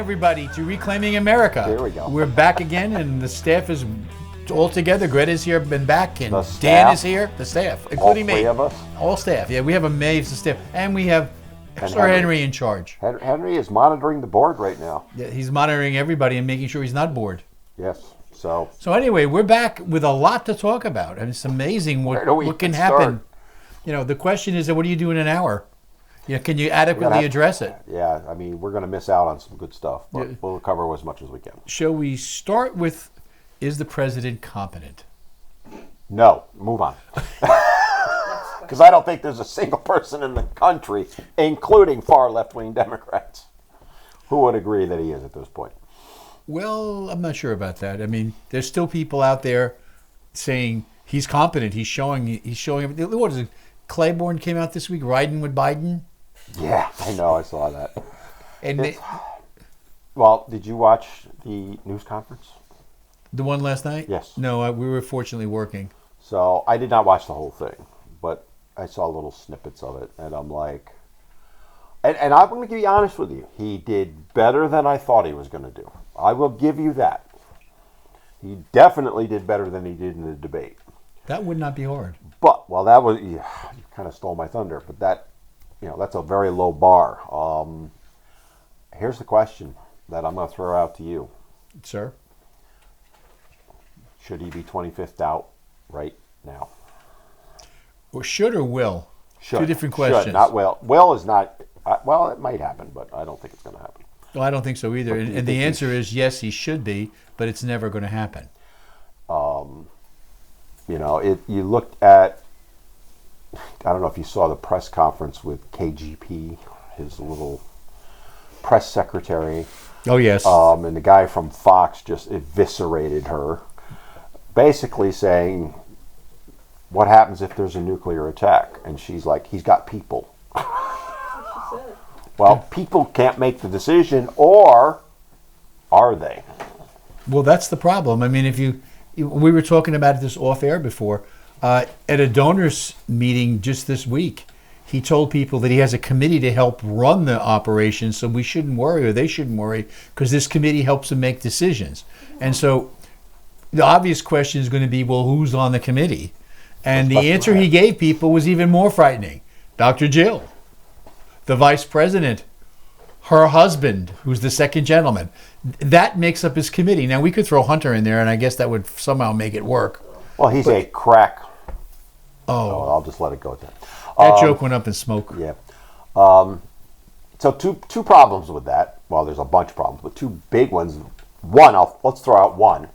everybody, to Reclaiming America. There we go. We're back again, and the staff is all together. Greta's here, been back, and The Dan staff? is here. The staff, including me. All three of us? All staff. Yeah, we have amazing staff, and we have Sir Henry in charge. Henry is monitoring the board right now. Yeah, he's monitoring everybody and making sure he's not bored. Yes. So anyway, we're back with a lot to talk about, and it's amazing what can happen. You know, the question is, what do you do in an hour? Can you adequately address it? Yeah, I mean, we're going to miss out on some good stuff, but we'll cover as much as we can. Shall we start with, is the president competent? No, move on. Because I don't think there's a single person in the country, including far left-wing Democrats, who would agree that he is at this point. Well, I'm not sure about that. I mean, there's still people out there saying he's competent. He's showing. What is it? Claiborne came out this week riding with Biden. Yeah, I know. I saw that. And well, did you watch the news conference? The one last night? Yes. No, we were fortunately working. So I did not watch the whole thing, but I saw little snippets of it, and I'm like, and I'm going to be honest with you, he did better than I thought he was going to do. I will give you that. He definitely did better than he did in the debate. That would not be hard. But, well, that was, you kind of stole my thunder, but that's a very low bar. Here's the question that I'm going to throw out to you. Sir? Should he be 25th out right now? Or should or will? Should. Two different questions. Should, not will. Will is not, well, it might happen, but I don't think it's going to happen. Well, I don't think so either. And the answer is yes, he should be, but it's never going to happen. You looked at, I don't know if you saw the press conference with KGP, his little press secretary. Oh, yes. And the guy from Fox just eviscerated her, basically saying, what happens if there's a nuclear attack? And she's like, he's got people. Well, people can't make the decision, or are they? Well, that's the problem. I mean, we were talking about this off air before. At a donors meeting just this week, he told people that he has a committee to help run the operation, so we shouldn't worry, or they shouldn't worry, because this committee helps them make decisions. And so the obvious question is going to be, well, who's on the committee? And the answer he gave people was even more frightening. Dr. Jill, the vice president, her husband, who's the second gentleman. That makes up his committee. Now, we could throw Hunter in there, and I guess that would somehow make it work. Well, he's a crack. Oh, I'll just let it go at that. That joke went up in smoke. Yeah. So two problems with that. Well, there's a bunch of problems, but two big ones. One, let's throw out one.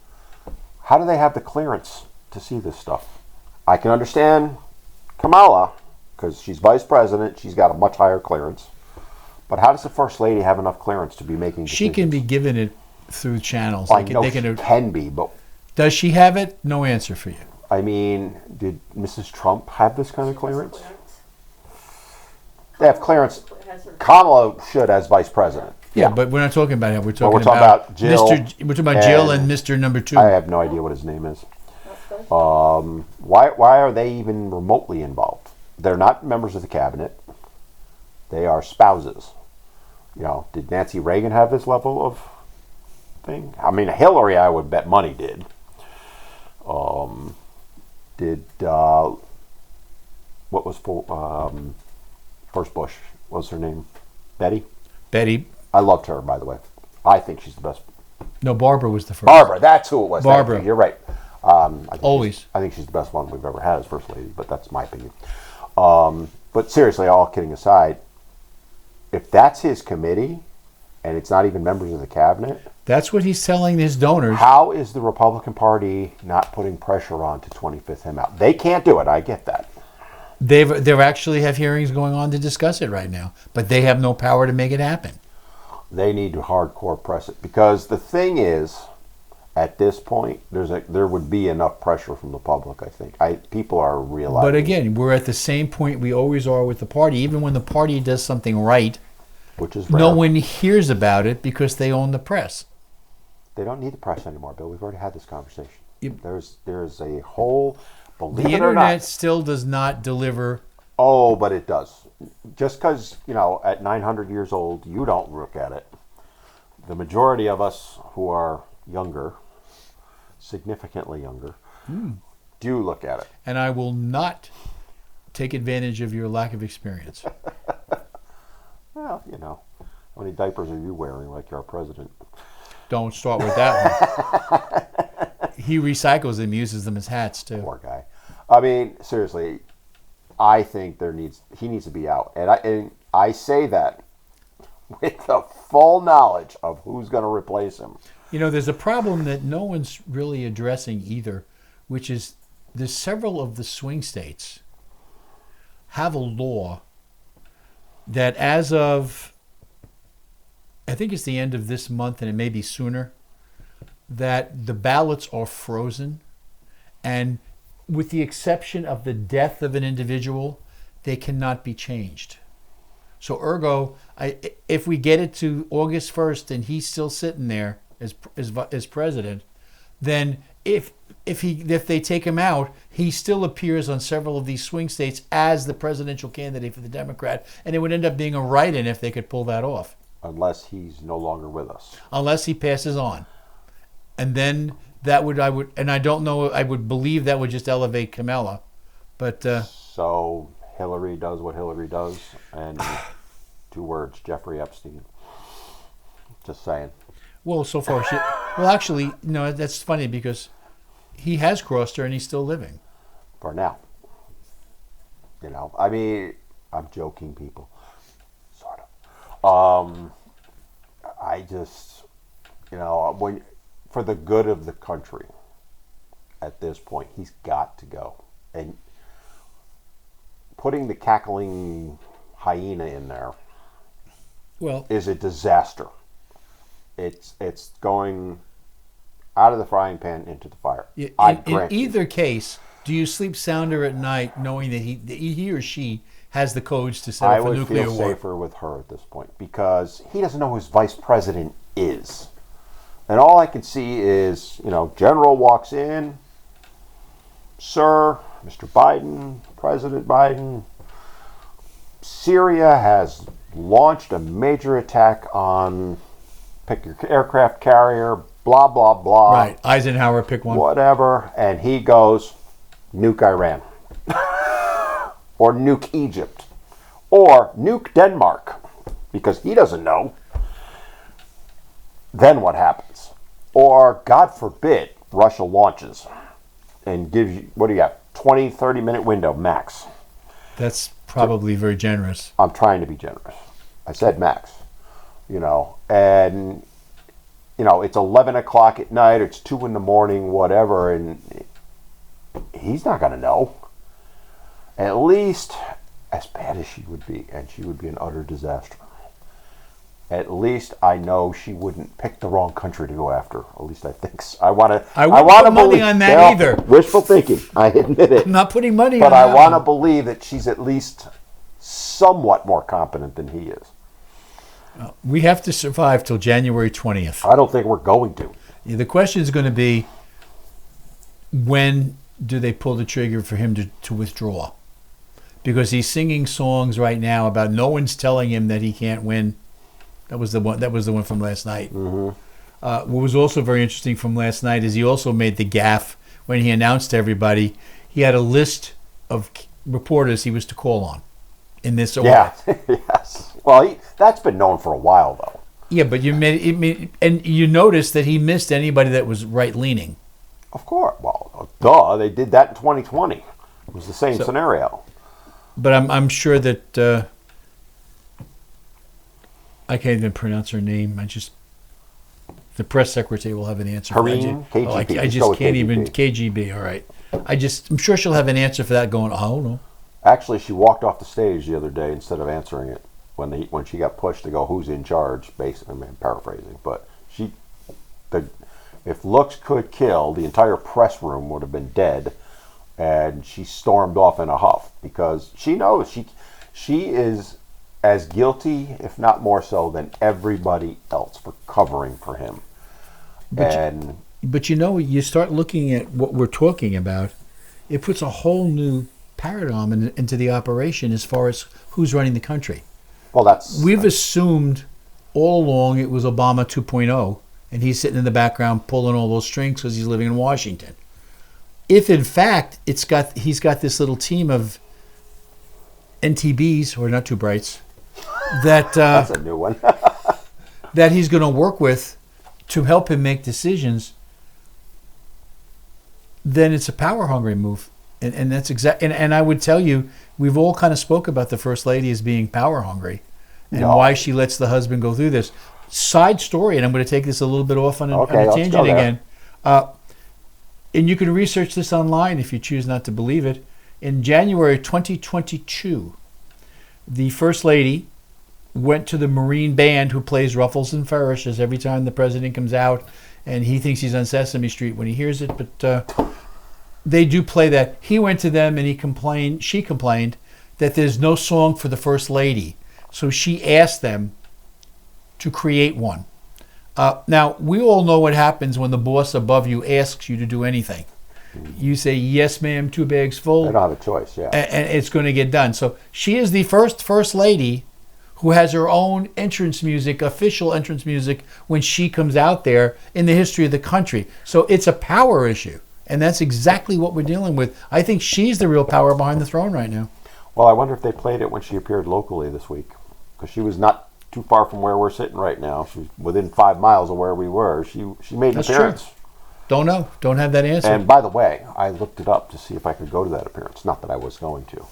How do they have the clearance to see this stuff? I can understand Kamala, because she's vice president. She's got a much higher clearance. But how does the first lady have enough clearance to be making decisions? She can be given it through channels. I know she can be, but... Does she have it? No answer for you. I mean, did Mrs. Trump have this kind of clearance? They have clearance. Kamala should as vice president. Yeah, but we're not talking about him. We're talking about Jill. We're talking about Jill and Mr. Number 2. I have no idea what his name is. Why are they even remotely involved? They're not members of the cabinet. They are spouses. Did Nancy Reagan have this level of thing? I mean, Hillary, I would bet money did. What was first Bush? What was her name? Betty? Betty. I loved her, by the way. I think she's the best. No, Barbara was the first. Barbara, that's who it was. Barbara. You're right. Always. I think she's the best one we've ever had as first lady, but that's my opinion. But seriously, all kidding aside, if that's his committee, and it's not even members of the cabinet... That's what he's telling his donors. How is the Republican Party not putting pressure on to 25th him out? They can't do it, I get that. They actually have hearings going on to discuss it right now, but they have no power to make it happen. They need to hardcore press it, because the thing is, at this point, there would be enough pressure from the public, I think. People are realizing. But again, we're at the same point we always are with the party. Even when the party does something right, which is rare, no one hears about it because they own the press. They don't need the press anymore, Bill. We've already had this conversation. There's a whole... The internet still does not deliver. Oh, but it does. Just because, at 900 years old, you don't look at it. the majority of us who are younger, significantly younger, do look at it. And I will not take advantage of your lack of experience. Well, how many diapers are you wearing like you're our president? Don't start with that one. He recycles them, uses them as hats too. Poor guy. I mean, seriously, I think he needs to be out. And I say that with the full knowledge of who's going to replace him. There's a problem that no one's really addressing either, which is there's several of the swing states have a law that as of, I think it's the end of this month and it may be sooner, that the ballots are frozen, and with the exception of the death of an individual, they cannot be changed. So ergo, if we get it to August 1st and he's still sitting there as president, then if they take him out, he still appears on several of these swing states as the presidential candidate for the Democrat, and it would end up being a write-in if they could pull that off. Unless he's no longer with us. Unless he passes on. And then I don't know, I would believe that would just elevate Kamala. But so Hillary does what Hillary does, and 2 words, Jeffrey Epstein. Just saying. Well, so far actually, no, that's funny because he has crossed her and he's still living. For now. I mean, I'm joking, people. Sort of. I just, for the good of the country, at this point, he's got to go. And putting the cackling hyena in there is a disaster. It's going out of the frying pan into the fire. In either case, do you sleep sounder at night knowing that he or she has the codes to set up a nuclear war? I would feel safer with her at this point because he doesn't know who his vice president is. And all I can see is, General walks in, Sir, Mr. Biden, President Biden, Syria has launched a major attack on, pick your aircraft carrier, blah, blah, blah. Right, Eisenhower, pick one. Whatever, and he goes, nuke Iran. Or nuke Egypt. Or nuke Denmark. Because he doesn't know. Then what happens? Or, God forbid, Russia launches and gives you, 20, 30-minute window, max. That's probably very generous. I'm trying to be generous. I said max. And, it's 11 o'clock at night, or it's 2 in the morning, whatever, and he's not going to know. At least, as bad as she would be, and she would be an utter disaster, at least I know she wouldn't pick the wrong country to go after. At least I think so. I want to put money on that either. Wishful thinking. I admit it. I'm not putting money but on that. But I want to believe that she's at least somewhat more competent than he is. We have to survive till January 20th. I don't think we're going to. The question is going to be, when do they pull the trigger for him to withdraw? Because he's singing songs right now about no one's telling him that he can't win. That was the one from last night. Mm-hmm. What was also very interesting from last night is he also made the gaffe when he announced to everybody he had a list of reporters he was to call on in this order. Yeah, yes. Well, that's been known for a while, though. Yeah, but and you noticed that he missed anybody that was right-leaning. Of course. Well, duh. They did that in 2020. It was the same scenario. But I'm sure that I can't even pronounce her name. The press secretary will have an answer. Karine, KGB. I just can't even KGB. All right. I'm sure she'll have an answer for that. Going, I don't know. Actually, she walked off the stage the other day instead of answering it when she got pushed to go, who's in charge? Basically, I'm paraphrasing, but if looks could kill, the entire press room would have been dead, and she stormed off in a huff because she knows she is as guilty, if not more so, than everybody else for covering for him. But you start looking at what we're talking about, it puts a whole new paradigm into the operation as far as who's running the country. Well, we've assumed all along it was Obama 2.0, and he's sitting in the background pulling all those strings because he's living in Washington. If in fact he's got this little team of NTBs, or not too brights, that That's a new one. that he's going to work with to help him make decisions, then it's a power hungry move. And that's and I would tell you, we've all kind of spoke about the First Lady as being power hungry and why she lets the husband go through this. Side story, and I'm going to take this a little bit off on a tangent again. And you can research this online if you choose not to believe it. In January 2022, the First Lady went to the Marine Band, who plays Ruffles and Flourishes every time the president comes out, and he thinks he's on Sesame Street when he hears it, but they do play that. He went to them and she complained that there's no song for the First Lady. So she asked them to create one. Now, we all know what happens when the boss above you asks you to do anything. You say, yes, ma'am, 2 bags full. They don't have a choice, yeah. And it's going to get done. So she is the First Lady who has her own entrance music, official entrance music, when she comes out there in the history of the country. So it's a power issue. And that's exactly what we're dealing with. I think she's the real power behind the throne right now. Well, I wonder if they played it when she appeared locally this week. Because she was not too far from where we're sitting right now. She's within 5 miles of where we were. She made an That's appearance. True. Don't know. Don't have that answer. And by the way, I looked it up to see if I could go to that appearance. Not that I was going to.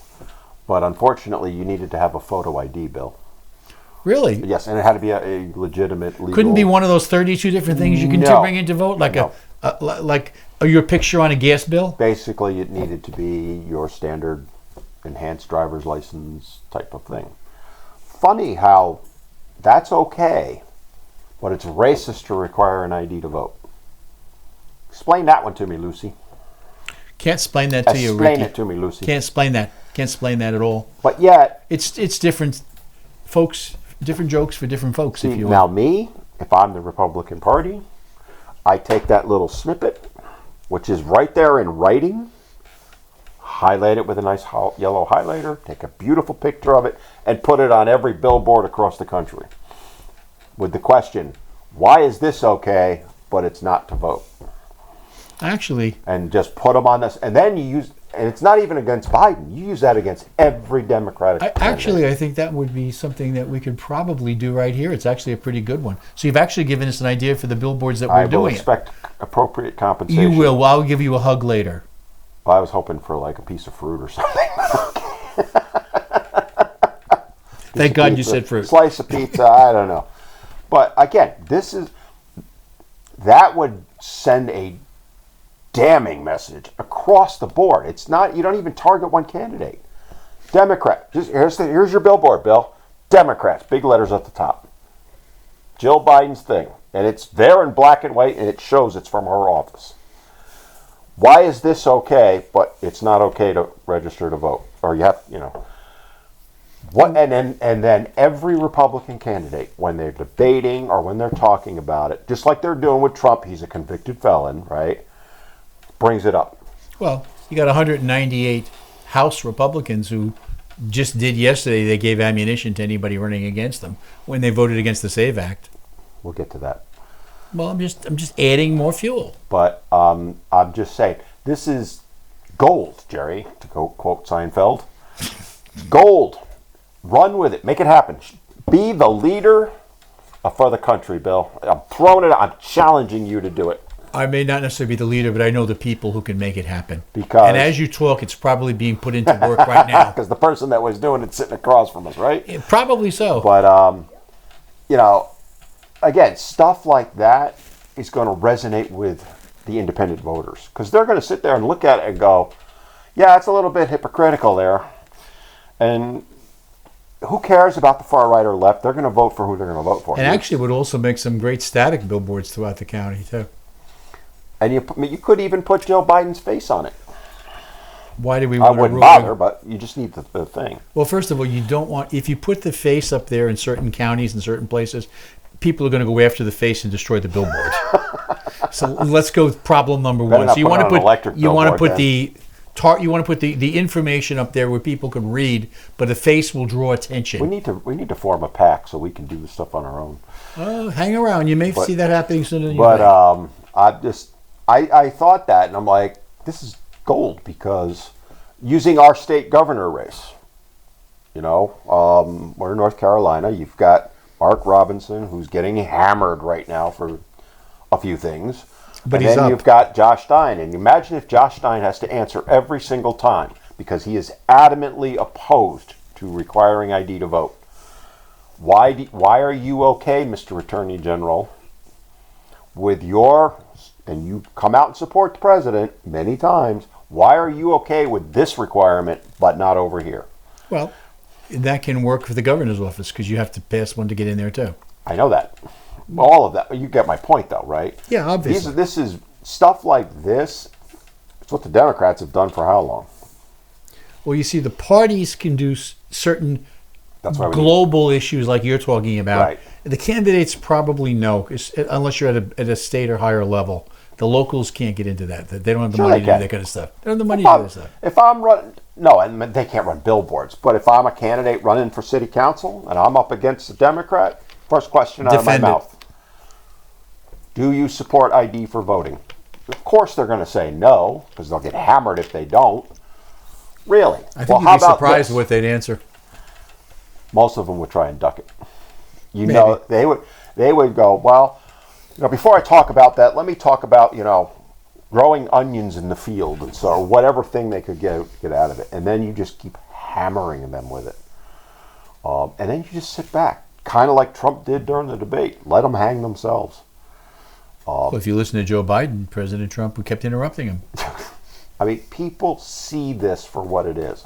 But unfortunately, you needed to have a photo ID, Bill. Really? Yes, and it had to be a legitimate legal... Couldn't be one of those 32 different things you can bring in to vote? Like your picture on a gas bill? Basically, it needed to be your standard enhanced driver's license type of thing. Funny how that's okay, but it's racist to require an ID to vote. Explain that one to me, Lucy. Can't explain that to you, Ricky. Explain it to me, Lucy. Can't explain that. Can't explain that at all. But yet... It's different, folks, different jokes for different folks, if you will. Now me, if I'm the Republican Party, I take that little snippet, which is right there in writing, highlight it with a nice yellow highlighter, take a beautiful picture of it, and put it on every billboard across the country. With the question, why is this okay, but it's not to vote? Actually. And just put them on this. And then you use, and it's not even against Biden, you use that against every Democratic candidate. I think that would be something that we could probably do right here. It's actually a pretty good one. So you've actually given us an idea for the billboards that we're doing. I will expect appropriate compensation. You will. Well, I'll give you a hug later. Well, I was hoping for like a piece of fruit or something. Thank God you said fruit. Slice of pizza, I don't know. But again, that would send a damning message across the board. It's not, you don't even target one candidate. Democrat, here's your billboard, Bill. Democrats, big letters at the top. Jill Biden's thing. And it's there in black and white, and it shows it's from her office. Why is this okay, but it's not okay to register to vote? Or you have, what? And then every Republican candidate, when they're debating or when they're talking about it, just like they're doing with Trump, he's a convicted felon, right? Brings it up. Well, you got 198 House Republicans who just did yesterday. They gave ammunition to anybody running against them when they voted against the SAVE Act. We'll get to that. Well, I'm just adding more fuel. But I'm just saying, this is gold, Jerry, to quote Seinfeld. Gold. Run with it. Make it happen. Be the leader for the country, Bill. I'm throwing it out. I'm challenging you to do it. I may not necessarily be the leader, but I know the people who can make it happen. And as you talk, it's probably being put into work right now. Because the person that was doing it's sitting across from us, right? Probably so. But, again, stuff like that is going to resonate with the independent voters. Because they're going to sit there and look at it and go, yeah, it's a little bit hypocritical there. And who cares about the far right or left? They're going to vote for who they're going to vote for. And actually, it would also make some great static billboards throughout the county, too. And you could even put Joe Biden's face on it. Why do we I want to wouldn't bother, but you just need the thing. Well, first of all, you don't want, if you put the face up there in certain counties and certain places, people are going to go after the face and destroy the billboard. So let's go with problem number one. So you want to put you want to put the information up there where people can read, but the face will draw attention. We need to form a pack so we can do the stuff on our own. Hang around. You may see that happening sooner than you But think. I thought that, and I'm like, this is gold, because using our state governor race, we're in North Carolina. You've got Mark Robinson, who's getting hammered right now for a few things. But and he's then up. you've got Josh Stein. And imagine if Josh Stein has to answer every single time, because he is adamantly opposed to requiring ID to vote. Why are you okay, Mr. Attorney General, and you come out and support the president many times, why are you okay with this requirement but not over here? Well, that can work for the governor's office because you have to pass one to get in there too. I know that. All of that. You get my point, though, right? Yeah, obviously. This is stuff like this. It's what the Democrats have done for how long? Well, you see, the parties can do certain That's why global issues like you're talking about. Right. The candidates probably know, unless you're at a state or higher level. The locals can't get into that. They don't have the Sure money they to do can. that kind of stuff. They don't have the money to do that stuff. If I'm running, no, and they can't run billboards. But if I'm a candidate running for city council and I'm up against a Democrat, first question out Defend of my it. mouth: do you support ID for voting? Of course, they're going to say no, because they'll get hammered if they don't. Really? I think you'd be surprised what they'd answer. Most of them would try and duck it. Maybe. They would go, well, before I talk about that, let me talk about, growing onions in the field, and so whatever thing they could get out of it. And then you just keep hammering them with it. And then you just sit back, kind of like Trump did during the debate. Let them hang themselves. Well, if you listen to Joe Biden, President Trump, we kept interrupting him. I mean, people see this for what it is.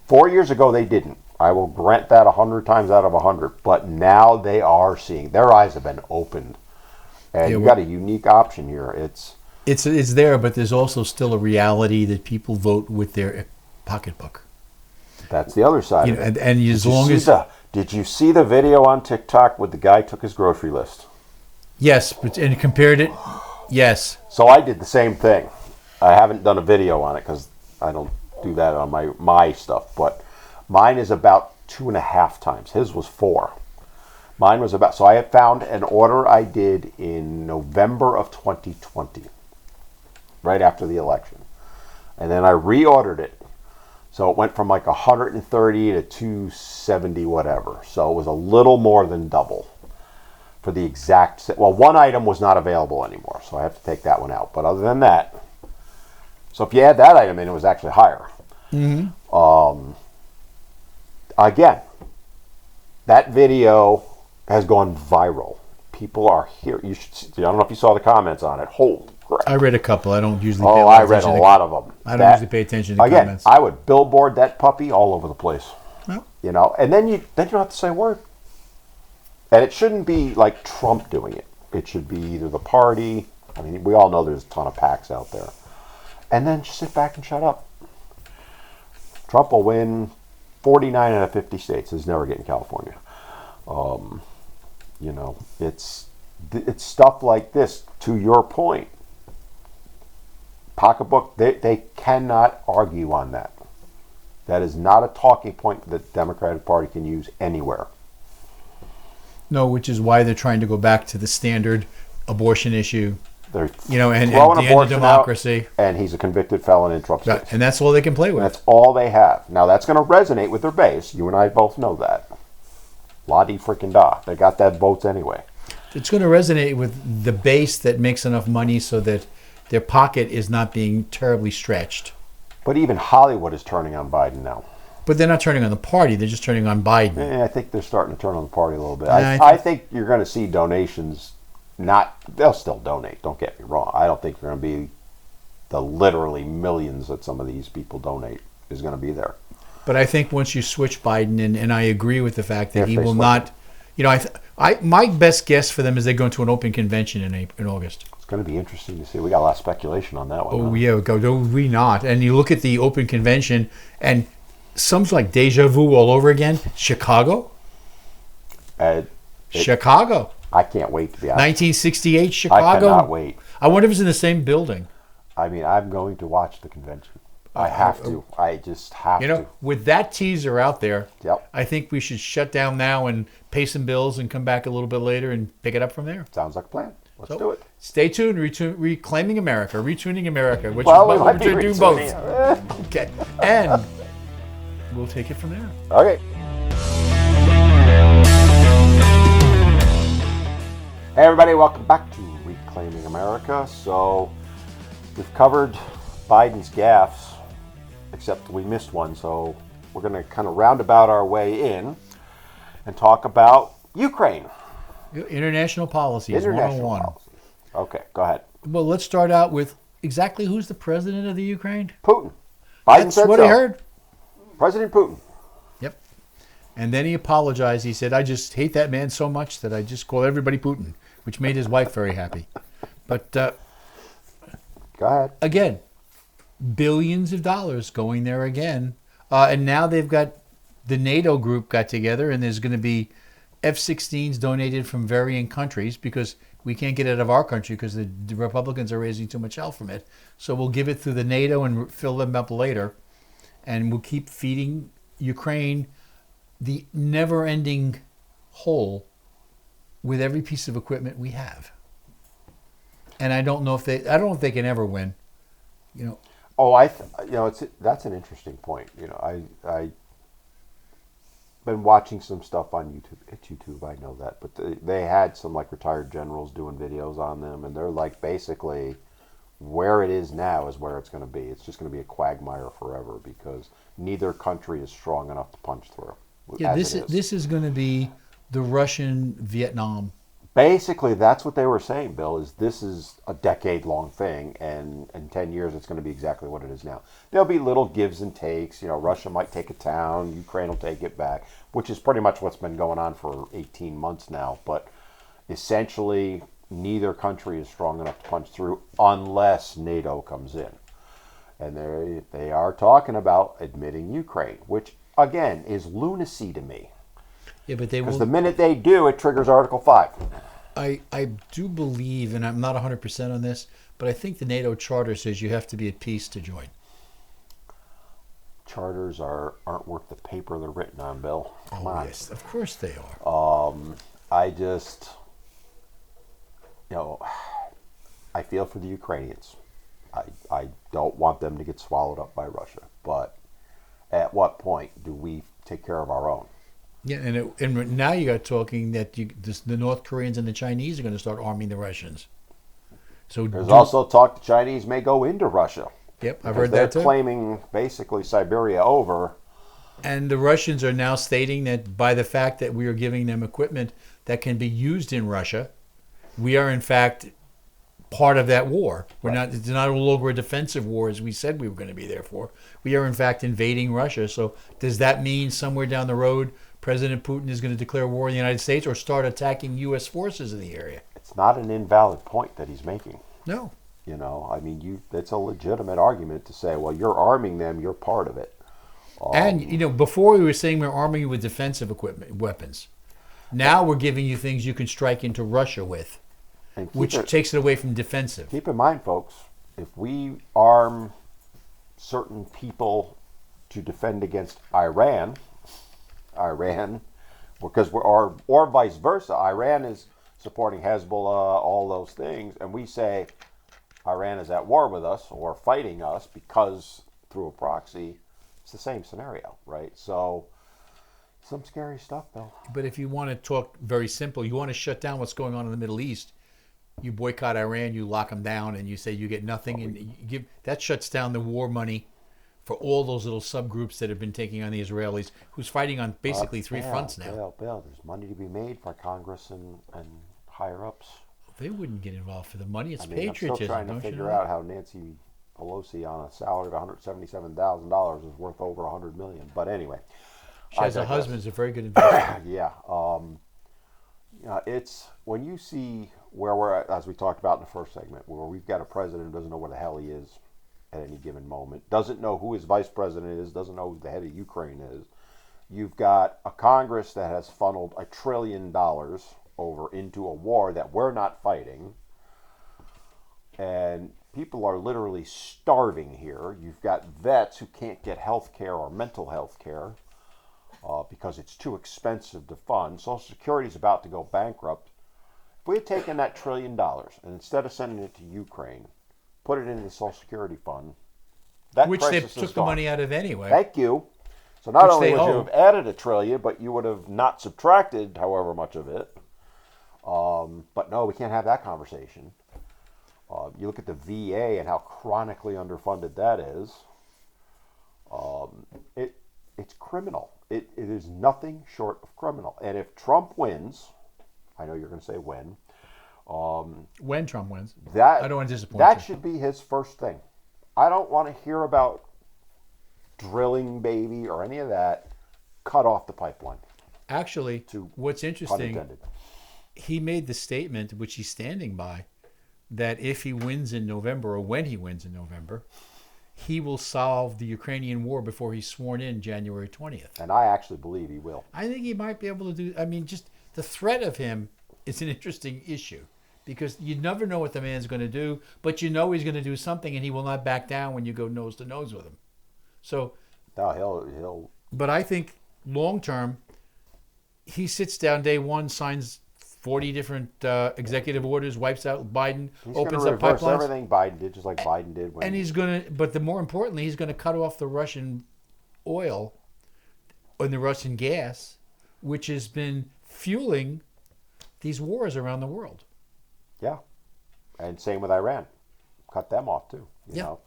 4 years ago, they didn't. I will grant that 100 times out of 100. But now they are seeing. Their eyes have been opened. And you've got a unique option here. It's there, but there's also still a reality that people vote with their pocketbook. That's the other side of it. And as long as... Did you see the video on TikTok where the guy took his grocery list? Yes, and compared it, yes. So I did the same thing. I haven't done a video on it because I don't do that on my stuff. But mine is about 2.5 times. His was 4. Mine was about... So I had found an order I did in November of 2020, right after the election. And then I reordered it. So it went from like 130 to 270 whatever. So it was a little more than double for the exact... Well, one item was not available anymore, so I have to take that one out. But other than that... So if you add that item in, it was actually higher. Mm-hmm. Again, that video has gone viral. People are here. You should see, I don't know if you saw the comments on it. Holy crap. I read a couple. I don't usually pay I read a lot of them. I don't usually pay attention to comments. I would billboard that puppy all over the place. Well. And then you don't have to say a word. And it shouldn't be like Trump doing it. It should be either the party. I mean, we all know there's a ton of PACs out there. And then just sit back and shut up. Trump will win 49 out of 50 states. He's never getting California. It's stuff like this. To your point, pocketbook, they cannot argue on that. That is not a talking point that the Democratic Party can use anywhere. No, which is why they're trying to go back to the standard abortion issue. They're and throwing the end of abortion democracy. out, and he's a convicted felon in Trump's case. And that's all they can play with. That's all they have. Now, that's going to resonate with their base. You and I both know that. La-di freaking da. They got that votes anyway. It's going to resonate with the base that makes enough money so that their pocket is not being terribly stretched. But even Hollywood is turning on Biden now. But they're not turning on the party. They're just turning on Biden. I think they're starting to turn on the party a little bit. I think you're going to see donations. They'll still donate. Don't get me wrong. I don't think you're going to be the literally millions that some of these people donate is going to be there. But I think once you switch Biden, and I agree with the fact that he will switch not, my best guess for them is they're going to an open convention in August. It's going to be interesting to see. We got a lot of speculation on that one. Oh, yeah, do we not? And you look at the open convention, and some's like deja vu all over again. Chicago? Chicago. I can't wait to be honest. 1968 Chicago? I cannot wait. I wonder if it's in the same building. I mean, I'm going to watch the convention. I have to. I just have You know, to. with that teaser out there, Yep. I think we should shut down now and pay some bills and come back a little bit later and pick it up from there. Sounds like a plan. Let's So, do it. Stay tuned. Reclaiming America, retuning America, which Well, we is might what be we're do retuning both. Okay, and we'll take it from there. Okay. Hey everybody, welcome back to Reclaiming America. So we've covered Biden's gaffes, except we missed one. So we're going to kind of roundabout our way in and talk about Ukraine. International policy is International 101. policy. Okay, go ahead. Well, let's start out with exactly who's the president of the Ukraine. Putin. Biden That's said what so. I heard. President Putin. Yep. And then he apologized. He said, I just hate that man so much that I just call everybody Putin, which made his wife very happy. But Go ahead. again, billions of dollars going there again. And now they've got the NATO group got together, and there's going to be F-16s donated from varying countries because we can't get it out of our country because the Republicans are raising too much hell from it. So we'll give it through the NATO and fill them up later. And we'll keep feeding Ukraine the never-ending hole with every piece of equipment we have. And I don't know if they can ever win. You know, That's an interesting point. I been watching some stuff on YouTube. It's YouTube, I know that, but they had some like retired generals doing videos on them, and they're like basically where it is now is where it's going to be. It's just going to be a quagmire forever because neither country is strong enough to punch through. yeah, this is going to be the Russian Vietnam. Basically, that's what they were saying, Bill, is this is a decade-long thing, and in 10 years, it's going to be exactly what it is now. There'll be little gives and takes. Russia might take a town, Ukraine will take it back, which is pretty much what's been going on for 18 months now. But essentially, neither country is strong enough to punch through unless NATO comes in. And they are talking about admitting Ukraine, which, again, is lunacy to me. Yeah, but they Because will. the minute they do, it triggers Article 5. I do believe, and I'm not 100% on this, but I think the NATO charter says you have to be at peace to join. Charters aren't worth the paper they're written on, Bill. Come on. Yes, of course they are. I just, I feel for the Ukrainians. I don't want them to get swallowed up by Russia. But at what point do we take care of our own? Yeah, and now you got talking that the North Koreans and the Chinese are going to start arming the Russians. So There's also talk the Chinese may go into Russia. Yep, I've Because heard that too. they're claiming basically Siberia over. And the Russians are now stating that by the fact that we are giving them equipment that can be used in Russia, we are in fact part of that war. It's not no longer a defensive war as we said we were going to be there for. We are in fact invading Russia. So does that mean somewhere down the road President Putin is going to declare war on the United States or start attacking U.S. forces in the area? It's not an invalid point that he's making. No. It's a legitimate argument to say, well, you're arming them, you're part of it. And, before we were saying we're arming you with defensive weapons. Now we're giving you things you can strike into Russia with, which takes it away from defensive. Keep in mind, folks, if we arm certain people to defend against Iran, because or vice versa, Iran is supporting Hezbollah, all those things, and we say Iran is at war with us or fighting us because through a proxy, it's the same scenario, right? So some scary stuff, Bill. But if you want to talk very simple, you want to shut down what's going on in the Middle East, you boycott Iran, you lock them down, and you say you get nothing, and that shuts down the war money for all those little subgroups that have been taking on the Israelis, who's fighting on basically three fronts now. Bill, there's money to be made for Congress and higher ups. They wouldn't get involved for the money. It's I'm patriotism. still trying to figure out how Nancy Pelosi on a salary of $177,000 is worth over $100 million. But anyway, she has a husband who's a very good investor. Yeah. It's when you see where we're at, as we talked about in the first segment, where we've got a president who doesn't know where the hell he is at any given moment, doesn't know who his vice president is, doesn't know who the head of Ukraine is. You've got a Congress that has funneled $1 trillion over into a war that we're not fighting. And People are literally starving here. You've got vets who can't get health care or mental health care because it's too expensive to fund. Social Security is about to go bankrupt. If we had taken that $1 trillion and instead of sending it to Ukraine, put it into the Social Security fund, that Which they crisis took is the gone. money out of anyway. Thank you. So not Which only they would you owe. have added $1 trillion, but you would have not subtracted however much of it. But no, we can't have that conversation. You look at the VA and how chronically underfunded that is. It's criminal. It is nothing short of criminal. And if Trump wins, I know you're going to say when. When Trump wins. That I don't want to disappoint that you. should be his first thing. I don't want to hear about drilling baby or any of that. Cut off the pipeline. Actually, To what's Pun interesting, intended. he made the statement, which he's standing by, that if he wins in November, or when he wins in November, he will solve the Ukrainian war before he's sworn in January 20th. And I actually believe he will. I think he might be able to do. I mean, just the threat of him is an interesting issue because you never know what the man's going to do, but you know he's going to do something, and he will not back down when you go nose to nose with him. So, No, he'll. but I think long term, he sits down day one, signs 40 different executive orders, wipes out Biden, He's going opens to up reverse pipelines, everything Biden did, just like Biden did when. and he's going to. But the more importantly, he's going to cut off the Russian oil and the Russian gas, which has been fueling these wars around the world. Yeah, and same with Iran. Cut them off too. You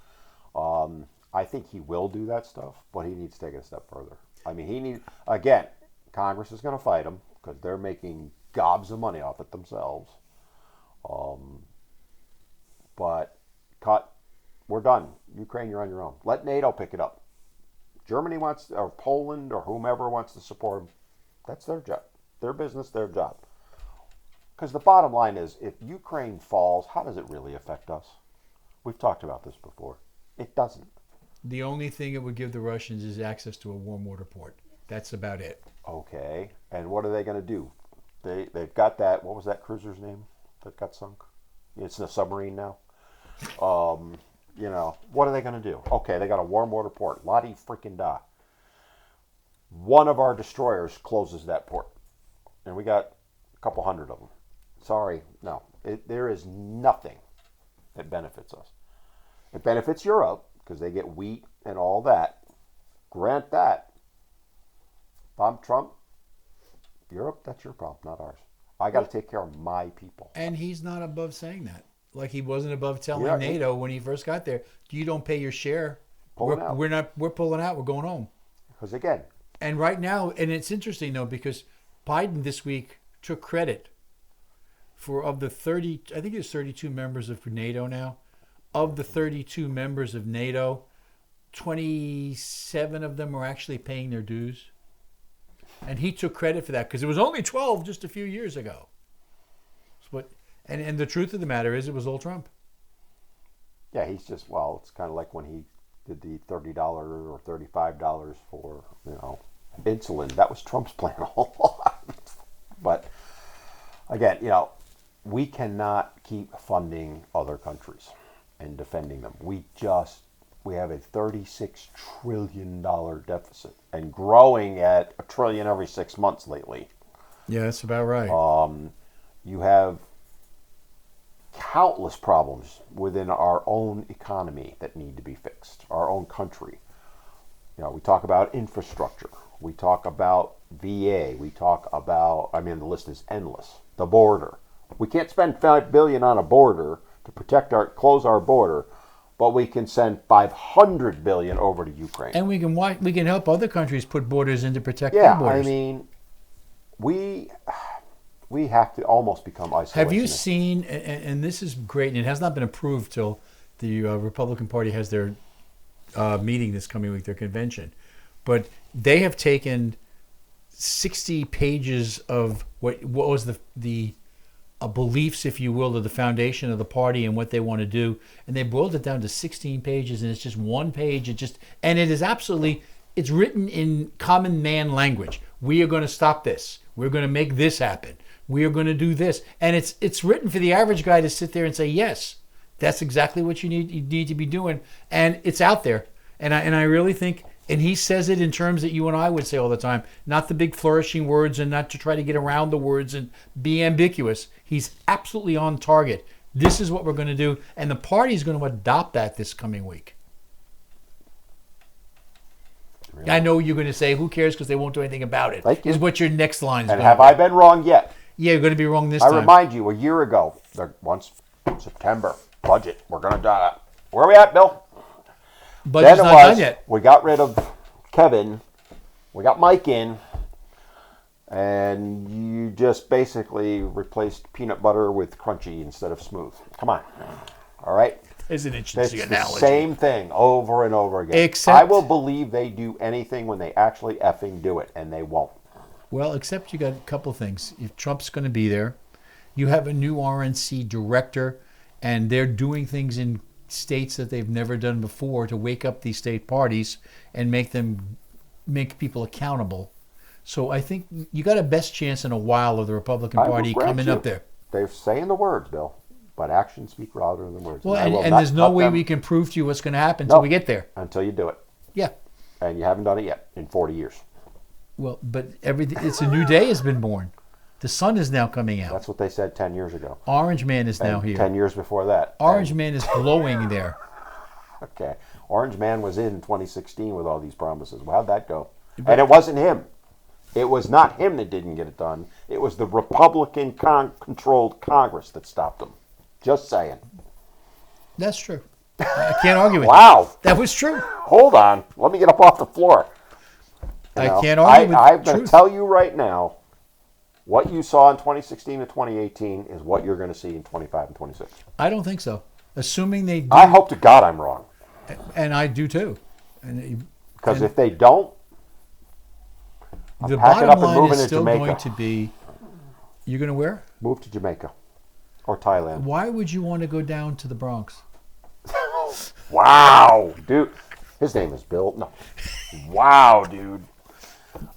know, I think he will do that stuff, but he needs to take it a step further. I mean, he needs again. Congress is going to fight him because they're making gobs of money off it themselves. But cut. We're done. Ukraine, you're on your own. Let NATO pick it up. Germany wants, or Poland, or whomever wants to support them. That's their job. Their business, their job. Because the bottom line is, if Ukraine falls, how does it really affect us? We've talked about this before. It doesn't. The only thing it would give the Russians is access to a warm water port. That's about it. Okay. And what are they going to do? They've got that, what was that cruiser's name that got sunk? It's a submarine now. You know, what are they going to do? Okay, they got a warm water port. Lottie freaking da. One of our destroyers closes that port. And we got a couple hundred of them. Sorry, no. There is nothing that benefits us. It benefits Europe because they get wheat and all that. Grant that. If I'm Trump, Europe, that's your problem, not ours. I got to take care of my people. And he's not above saying that. Like he wasn't above telling Yeah, NATO when he first got there, you don't pay your share. Pulling out. We're pulling out. We're going home. Because again, And right now, and it's interesting though, because Biden this week took credit for of the 30, I think there's 32 members of NATO now. Of the 32 members of NATO, 27 of them are actually paying their dues. And he took credit for that because it was only 12 just a few years ago. And the truth of the matter is it was all Trump. yeah, he's just, well, it's kind of like when he did the $30 or $35 for, you know, insulin. That was Trump's plan all along. But again, you know, we cannot keep funding other countries and defending them. We have a $36 trillion deficit and growing at $1 trillion every 6 months lately. Yeah, that's about right. You have countless problems within our own economy that need to be fixed, our own country. You know, we talk about infrastructure. We talk about VA. We talk about, I mean, the list is endless. The border. We can't spend $5 billion on a border to close our border, but we can send $500 billion over to Ukraine. And we can help other countries put borders in to protect Yeah, their borders. I mean, we have to almost become isolationist. Have you seen, and this is great, and it has not been approved till the Republican Party has their meeting this coming week, their convention, but they have taken 60 pages of what was the beliefs, if you will, of the foundation of the party and what they want to do, and they boiled it down to 16 pages, and it's just one page. And it is absolutely, it's written in common man language. We are going to stop this. We're going to make this happen. We are going to do this. And it's written for the average guy to sit there and say, yes, That's exactly what you need to be doing, and it's out there. And I really think, and he says it in terms that you and I would say all the time, not the big flourishing words, and not to try to get around the words and be ambiguous. He's absolutely on target. This is what we're going to do, and the party's going to adopt that this coming week. Really? I know you're going to say, "Who cares?" Because they won't do anything about it. Thank you. Is what your next line is. And have I been wrong yet? Yeah, you're going to be wrong this time. I remind you, a year ago, once September budget, we're going to do that. Where are we at, Bill? Budget's not done yet. We got rid of Kevin. We got Mike in. And you just basically replaced peanut butter with crunchy instead of smooth. Come on. All right? It's an interesting it's analogy. The same thing over and over again. Except, I will believe they do anything when they actually effing do it, and they won't. Well, except you got a couple things. If Trump's going to be there, you have a new RNC director, and they're doing things in states that they've never done before to wake up these state parties and make people accountable. So I think you got a best chance in a while of the Republican Party coming up there. They're saying the words, Bill, but actions speak louder than words. Well, and there's no way we can prove to you what's going to happen until we get there. Until you do it. Yeah. And you haven't done it yet in 40 years. Well, but it's a new day has been born. The sun is now coming out. That's what they said 10 years ago. Orange Man is now here. 10 years before that. Orange Man is glowing there. Okay. Orange Man was in 2016 with all these promises. Well, how'd that go? And it wasn't him. It was not him that didn't get it done. It was the Republican-controlled Congress that stopped him. Just saying. That's true. I can't argue with Wow. That was true. Hold on. Let me get up off the floor. I can't argue with I'm going truth. to tell you right now, what you saw in 2016 and 2018 is what you're going to see in 25 and 26. I don't think so. Assuming they do. I hope to God I'm wrong. And I do too. Because if they don't, the pack it bottom up and line moving is to still Jamaica. going to be, you're going to where? Move to Jamaica or Thailand. Why would you want to go down to the Bronx? Wow, dude. His name is Bill. No. Wow, dude.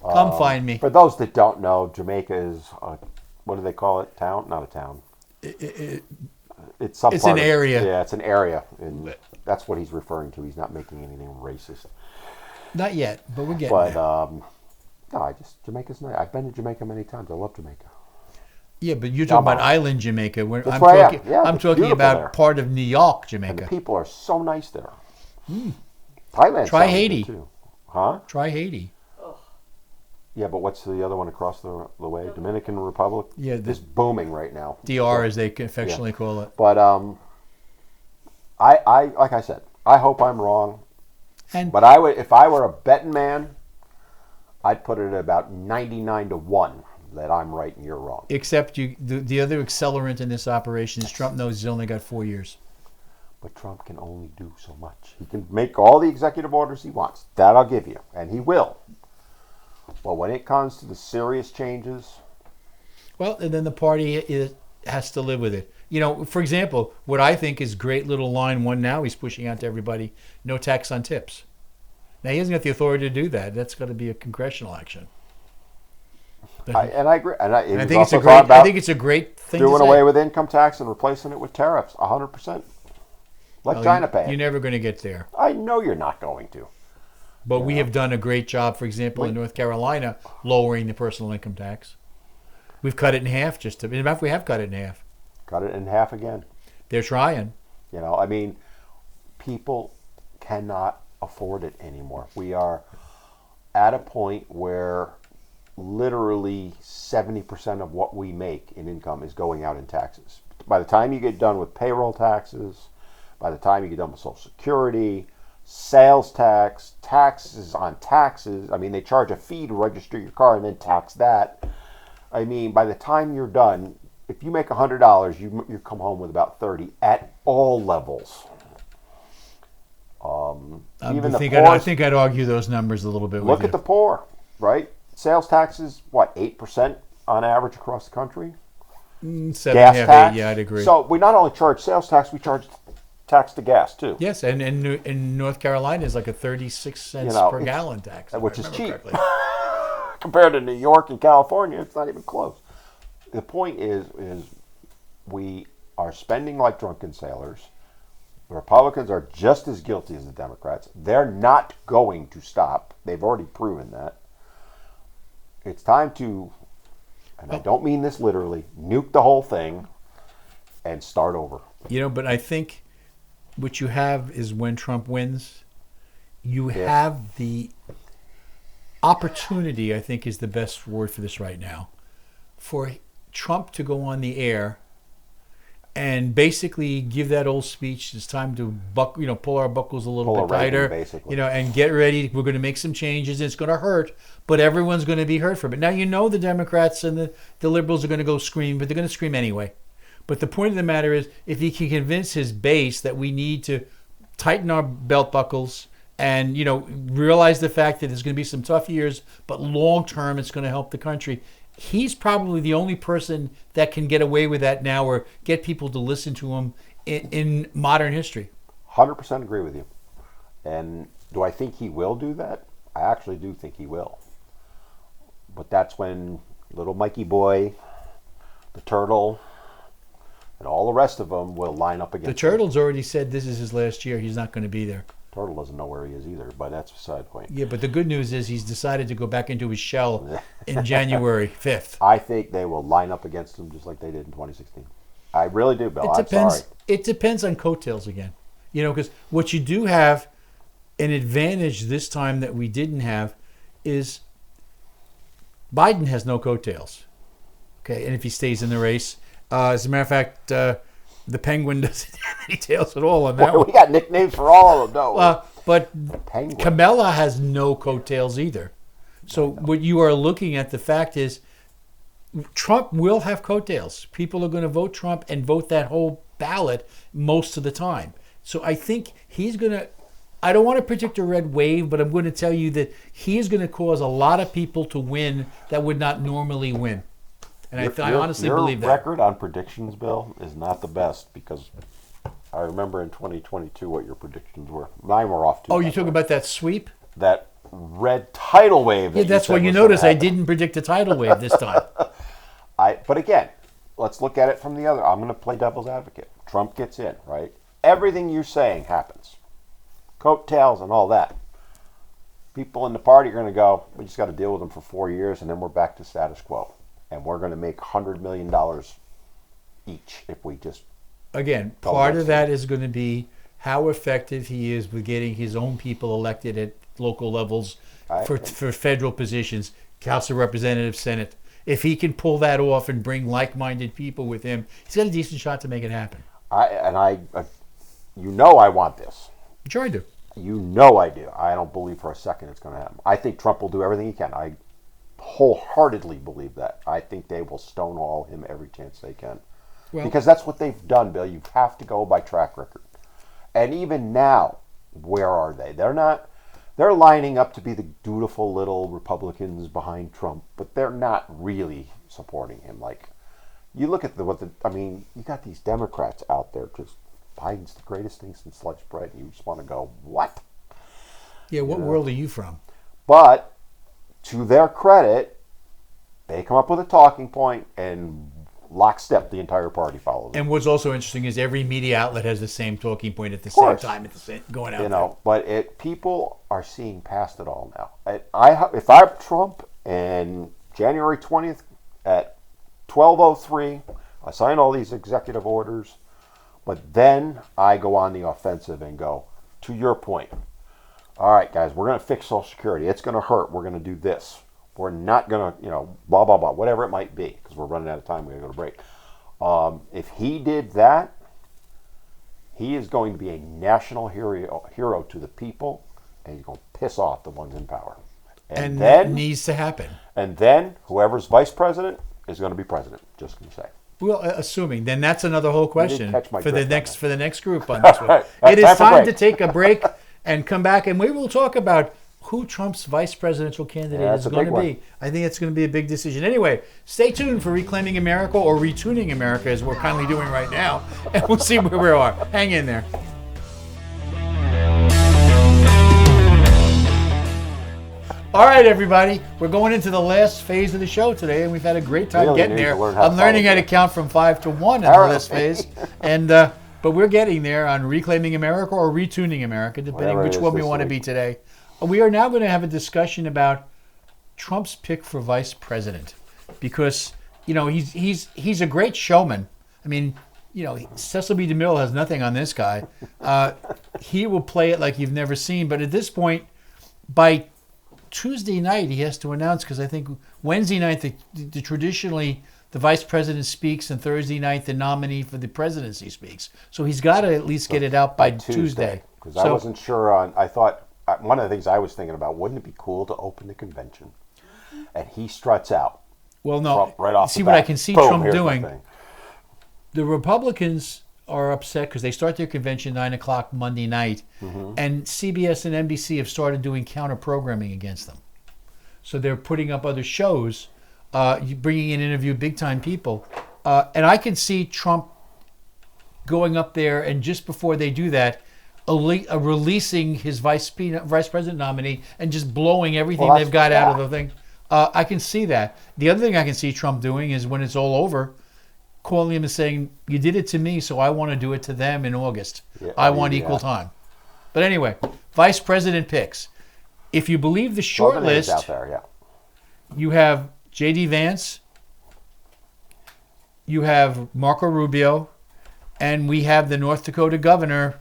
Come find me. For those that don't know, Jamaica is, what do they call it? Town? Not a town. It's some It's part an of, area. Yeah, it's an area. And that's what he's referring to. He's not making anything racist. Not yet, but we're getting there. No, Jamaica's nice. I've been to Jamaica many times. I love Jamaica. Yeah, but you're talking about island Jamaica. That's where I am. Yeah, I'm it's talking beautiful about there. part of New York, And Jamaica. the people are so nice there. Thailand. Try sounds Haiti. good, too. Huh? Try Haiti. Yeah, but what's the other one across the way? Dominican Republic? Yeah, It's booming right now. DR, as they affectionately call it. But I like I said, I hope I'm wrong. But I would, if I were a betting man, I'd put it at about 99-1 that I'm right and you're wrong. Except the other accelerant in this operation is Trump knows he's only got 4 years. But Trump can only do so much. He can make all the executive orders he wants. That I'll give you, and he will. But when it comes to the serious changes, well, and then the party has to live with it. You know, for example, what I think is great little line one now he's pushing out to everybody: no tax on tips. Now he hasn't got the authority to do that. That's got to be a congressional action. I agree. And I think it's a great. I think it's a great thing. Doing to say. away with income tax and replacing it with tariffs, 100%. Let China pay. You're never going to get there. I know you're not going to. But we have done a great job, for example, in North Carolina, lowering the personal income tax. We've cut it in half. In fact, we have cut it in half. Cut it in half again. They're trying. You know, I mean, people cannot afford it anymore. We are at a point where literally 70% of what we make in income is going out in taxes. By the time you get done with payroll taxes, by the time you get done with Social Security, sales tax, taxes on taxes. I mean, they charge a fee to register your car and then tax that. I mean, by the time you're done, if you make $100, you come home with about 30 at all levels. I think I'd argue those numbers a little bit. Look at the poor, right? Sales taxes, what, 8% on average across the country? 7.5, gas tax. yeah, I'd agree. So we not only charge sales tax, we charge tax to gas too. Yes, and in North Carolina is like a 36 cents per gallon tax, which is cheap compared to New York and California. It's not even close. The point is we are spending like drunken sailors. The Republicans are just as guilty as the Democrats. They're not going to stop. They've already proven that. It's time to, and I don't mean this literally, nuke the whole thing and start over. But I think what you have is when Trump wins, you have the opportunity, I think is the best word for this right now, for Trump to go on the air and basically give that old speech. It's time to pull our buckles a little bit tighter, basically. And get ready. We're going to make some changes. It's going to hurt, but everyone's going to be hurt from it. Now, the Democrats and the liberals are going to go scream, but they're going to scream anyway. But the point of the matter is, if he can convince his base that we need to tighten our belt buckles and, realize the fact that there's going to be some tough years, but long term it's going to help the country. He's probably the only person that can get away with that now or get people to listen to him in modern history. 100% agree with you. And do I think he will do that? I actually do think he will. But that's when little Mikey Boy, the Turtle, and all the rest of them will line up against The Turtle's already said this is his last year. He's not going to be there. Turtle doesn't know where he is either, but that's beside the point. Yeah, but the good news is he's decided to go back into his shell in January 5th. I think they will line up against him just like they did in 2016. I really do, Bill. It depends. I'm sorry. It depends on coattails again. Because what you do have, an advantage this time that we didn't have, is Biden has no coattails. Okay, and if he stays in the race, as a matter of fact, the Penguin doesn't have any tails at all on that Boy, one. we got nicknames for all of them, don't we? But Penguin. Kamala has no coattails either. So what you are looking at, the fact is, Trump will have coattails. People are going to vote Trump and vote that whole ballot most of the time. So I think he's going to, I don't want to predict a red wave, but I'm going to tell you that he is going to cause a lot of people to win that would not normally win. And I honestly believe that. Your record on predictions, Bill, is not the best because I remember in 2022 what your predictions were. Mine were off too. Oh, you're talking about that sweep? That red tidal wave. Yeah, that's why you notice I didn't predict a tidal wave this time. But again, let's look at it from the other. I'm going to play devil's advocate. Trump gets in, right? Everything you're saying happens. Coattails and all that. People in the party are going to go, we just got to deal with them for 4 years and then we're back to status quo. And we're going to make $100 million each if we just... Again, part of that is going to be how effective he is with getting his own people elected at local levels for federal positions, House of Representatives, Senate. If he can pull that off and bring like-minded people with him, he's got a decent shot to make it happen. I want this. Sure I do. You know I do. I don't believe for a second it's going to happen. I think Trump will do everything he can. I wholeheartedly believe that. I think they will stonewall him every chance they can. Well, because that's what they've done, Bill. You have to go by track record. And even now, where are they? They're lining up to be the dutiful little Republicans behind Trump, but they're not really supporting him. Like, you look at you got these Democrats out there just, Biden's the greatest thing since sliced bread. You just want to go, what? Yeah, what world are you from? But to their credit, they come up with a talking point and lockstep the entire party follows them. And what's also interesting is every media outlet has the same talking point at the same time, going out there. But people are seeing past it all now. If I'm Trump and January 20th at 12:03, I sign all these executive orders, but then I go on the offensive and go, to your point, all right, guys, we're going to fix Social Security. It's going to hurt. We're going to do this. We're not going to, blah, blah, blah, whatever it might be, because we're running out of time. We're going to go to break. If he did that, he is going to be a national hero to the people, and he's going to piss off the ones in power. And that needs to happen. And then whoever's vice president is going to be president, just going to say. Well, assuming, then that's another whole question for the next group on this one. Right. It is time to take a break and come back, and we will talk about who Trump's vice presidential candidate is going to be. I think it's going to be a big decision. Anyway, stay tuned for Reclaiming America, or Retuning America, as we're kindly doing right now, and we'll see where we are. Hang in there. All right, everybody. We're going into the last phase of the show today, and we've had a great time getting there. I'm learning how to count from 5 to 1 in the last phase. And But we're getting there on Reclaiming America or Retuning America, depending Whatever it which is one we this want to week. be today. We are now going to have a discussion about Trump's pick for vice president, because he's a great showman. I mean, Cecil B. DeMille has nothing on this guy. He will play it like you've never seen. But at this point, by Tuesday night, he has to announce, because I think Wednesday night the traditionally the vice president speaks, and Thursday night the nominee for the presidency speaks. So he's got to at least get it out by Tuesday. Because I wasn't sure I thought, one of the things I was thinking about, wouldn't it be cool to open the convention? And he struts out. Well, no. Trump right off See the what I bat. can see Boom, Trump here's my doing. thing. The Republicans are upset because they start their convention 9:00 Monday night, and CBS and NBC have started doing counter programming against them. So they're putting up other shows, bringing in interview big time people, and I can see Trump going up there, and just before they do that, releasing his vice president nominee and just blowing everything they've got out of the thing. I can see that. The other thing I can see Trump doing is, when it's all over, calling him and saying, "You did it to me, so I want to do it to them in August. I want equal time." But anyway, vice president picks. If you believe the short list, out there, yeah. you have J.D. Vance, you have Marco Rubio, and we have the North Dakota governor,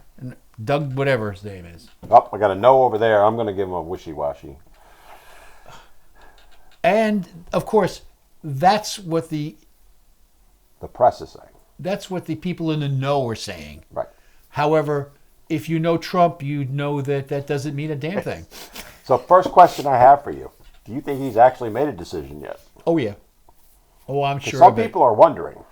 Doug, whatever his name is. Oh, I got a no over there. I'm going to give him a wishy-washy. And of course, that's what the press is saying. That's what the people in the know are saying. Right. However, if you know Trump, you know that doesn't mean a damn thing. So first question I have for you. Do you think he's actually made a decision yet? Oh, yeah. Oh, I'm sure. Some people are wondering.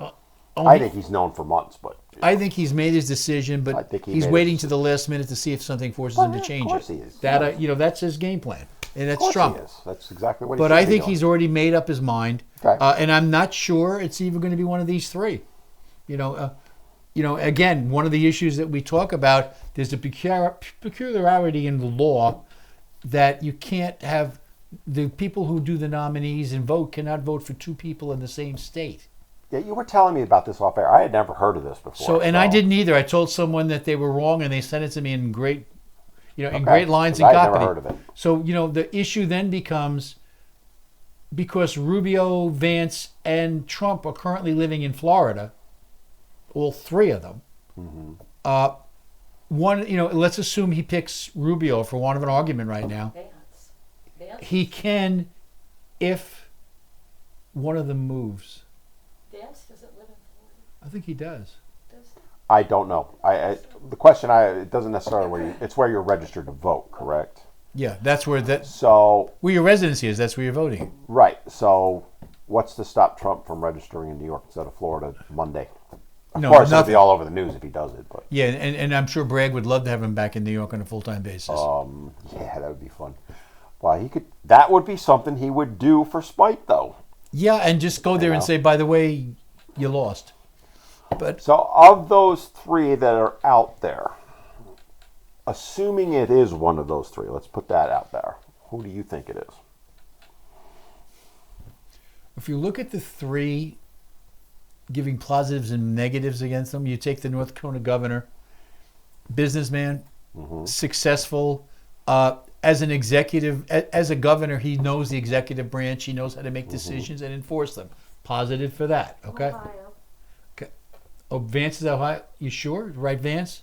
Oh, I think he's known for months, but I think he's made his decision, but I think he's waiting to the last minute to see if something forces him to change Of course it. he is. That's his game plan, and that's Of course Trump. he is. That's exactly what he But should I be think doing. he's already made up his mind, Okay. and I'm not sure it's even going to be one of these three. Again, one of the issues that we talk about, there's a peculiarity in the law that you can't have the people who do the nominees and vote cannot vote for two people in the same state. Yeah, you were telling me about this off air. I had never heard of this before. So, and I didn't either. I told someone that they were wrong, and they sent it to me in great, great lines 'cause and I had copy. never heard of it. So, the issue then becomes, because Rubio, Vance, and Trump are currently living in Florida, all three of them. Let's assume he picks Rubio for want of an argument right now. Vance. He can, if one of them moves. Vance doesn't live in Florida. I think he does. Does he? I don't know. The question it doesn't necessarily it's where you're registered to vote, correct? Yeah, that's where So where your residency is. That's where you're voting. right. So what's to stop Trump from registering in New York instead of Florida Monday? Of course, it'll be all over the news if he does it. But Yeah, and I'm sure Bragg would love to have him back in New York on a full-time basis. yeah, that would be fun. Well, he could. That would be something he would do for spite, though. Yeah, and just go there and know. say, by the way, you lost. But So, of those three that are out there, assuming it is one of those three, let's put that out there. Who do you think it is? if you look at the three giving positives and negatives against them, you take the North Dakota governor, businessman, successful. As an executive, as a governor, he knows the executive branch. He knows how to make decisions and enforce them. Positive for that. Okay. Ohio. Okay. Oh, Vance is Ohio. You sure? Right, Vance?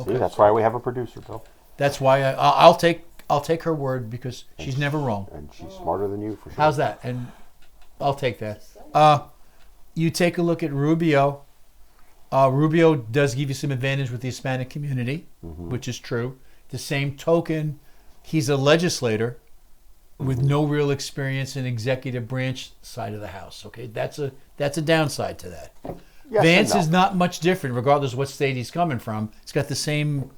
See, that's why we have a producer, Bill. That's why I'll take her word, because she's never wrong. And she's smarter than you, for sure. How's that? And I'll take that. You take a look at Rubio. Rubio does give you some advantage with the Hispanic community, which is true. The same token, he's a legislator with no real experience in executive branch side of the house. Okay, that's a downside to that. Yes Vance and no. is not much different, regardless of what state he's coming from. He's got the same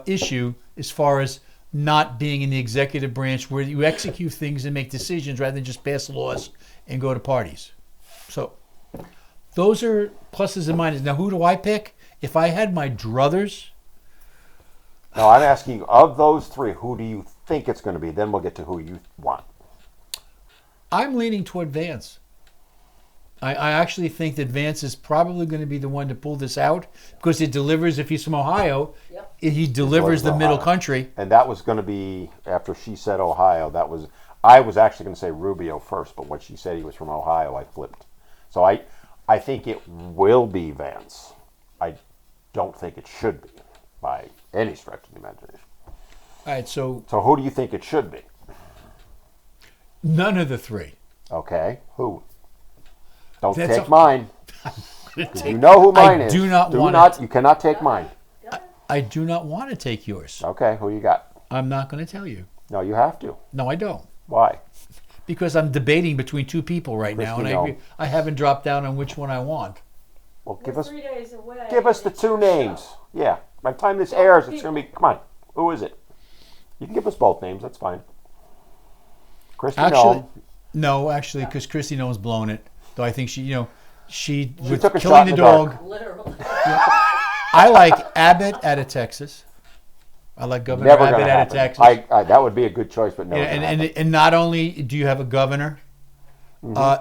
issue as far as not being in the executive branch, where you execute things and make decisions rather than just pass laws and go to parties. So those are pluses and minuses. Now, who do I pick? If I had my druthers, No, I'm asking you, of those three, who do you think it's going to be? Then we'll get to who you want. I'm leaning toward Vance. I actually think that Vance is probably going to be the one to pull this out because it delivers. If he's from Ohio, Yep. he delivers the middle Ohio. country. And that was going to be after she said Ohio. I was actually going to say Rubio first, but when she said he was from Ohio, I flipped. So I think it will be Vance. I don't think it should be by any stretch of the imagination. All right, so So who do you think it should be? none of the three. Okay, who? Don't That's take a- mine. You know who mine is. do not want it. You cannot take mine. Go ahead. I do not want to take yours. Okay, who you got? I'm not going to tell you. No, you have to. No, I don't. Why? Because I'm debating between two people right now, and Christy, I haven't dropped down on which one I want. Well, We're 3 days away. give us the It's two your names. show. Yeah. By the time this airs, it's going to be. Come on. Who is it? You can give us both names. That's fine. Christy, Actually, no. actually, because Christy knows blown it. Though I think she with took a killing shot the in the dog. dark. Literally. I like Abbott out of Texas. I like Governor Never Abbott going to out of happen. Texas. That would be a good choice, but no. Yeah, and not only do you have a governor,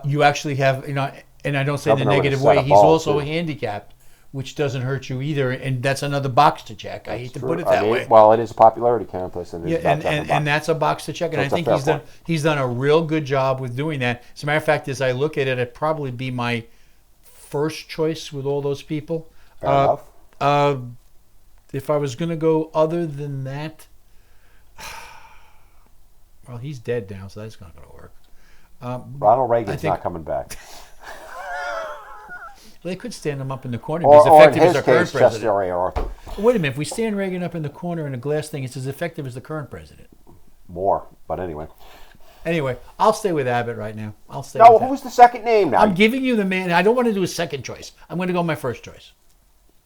you actually have and I don't say in the Governor with a negative set way. of He's balls, also too. handicapped, which doesn't hurt you either, and that's another box to check. I hate to put it that way. Well, it is a popularity contest, and Yeah, it's not and that's a box to check, and That's I a think fair point. he's done a real good job with doing that. As a matter of fact, as I look at it, it'd probably be my first choice with all those people. Fair enough. If I was going to go other than that, well, he's dead now, so that's not going to work. Ronald Reagan's think- not coming back. They could stand him up in the corner. Or, He's or in effective as his the current case, president. Chester A. Arthur. Wait a minute. If we stand Reagan up in the corner in a glass thing, it's as effective as the current president. More, but anyway. Anyway, I'll stay with Abbott right now. I'll stay No, with that. who's the second name now? I'm giving you the man. I don't want to do a second choice. I'm going to go my first choice.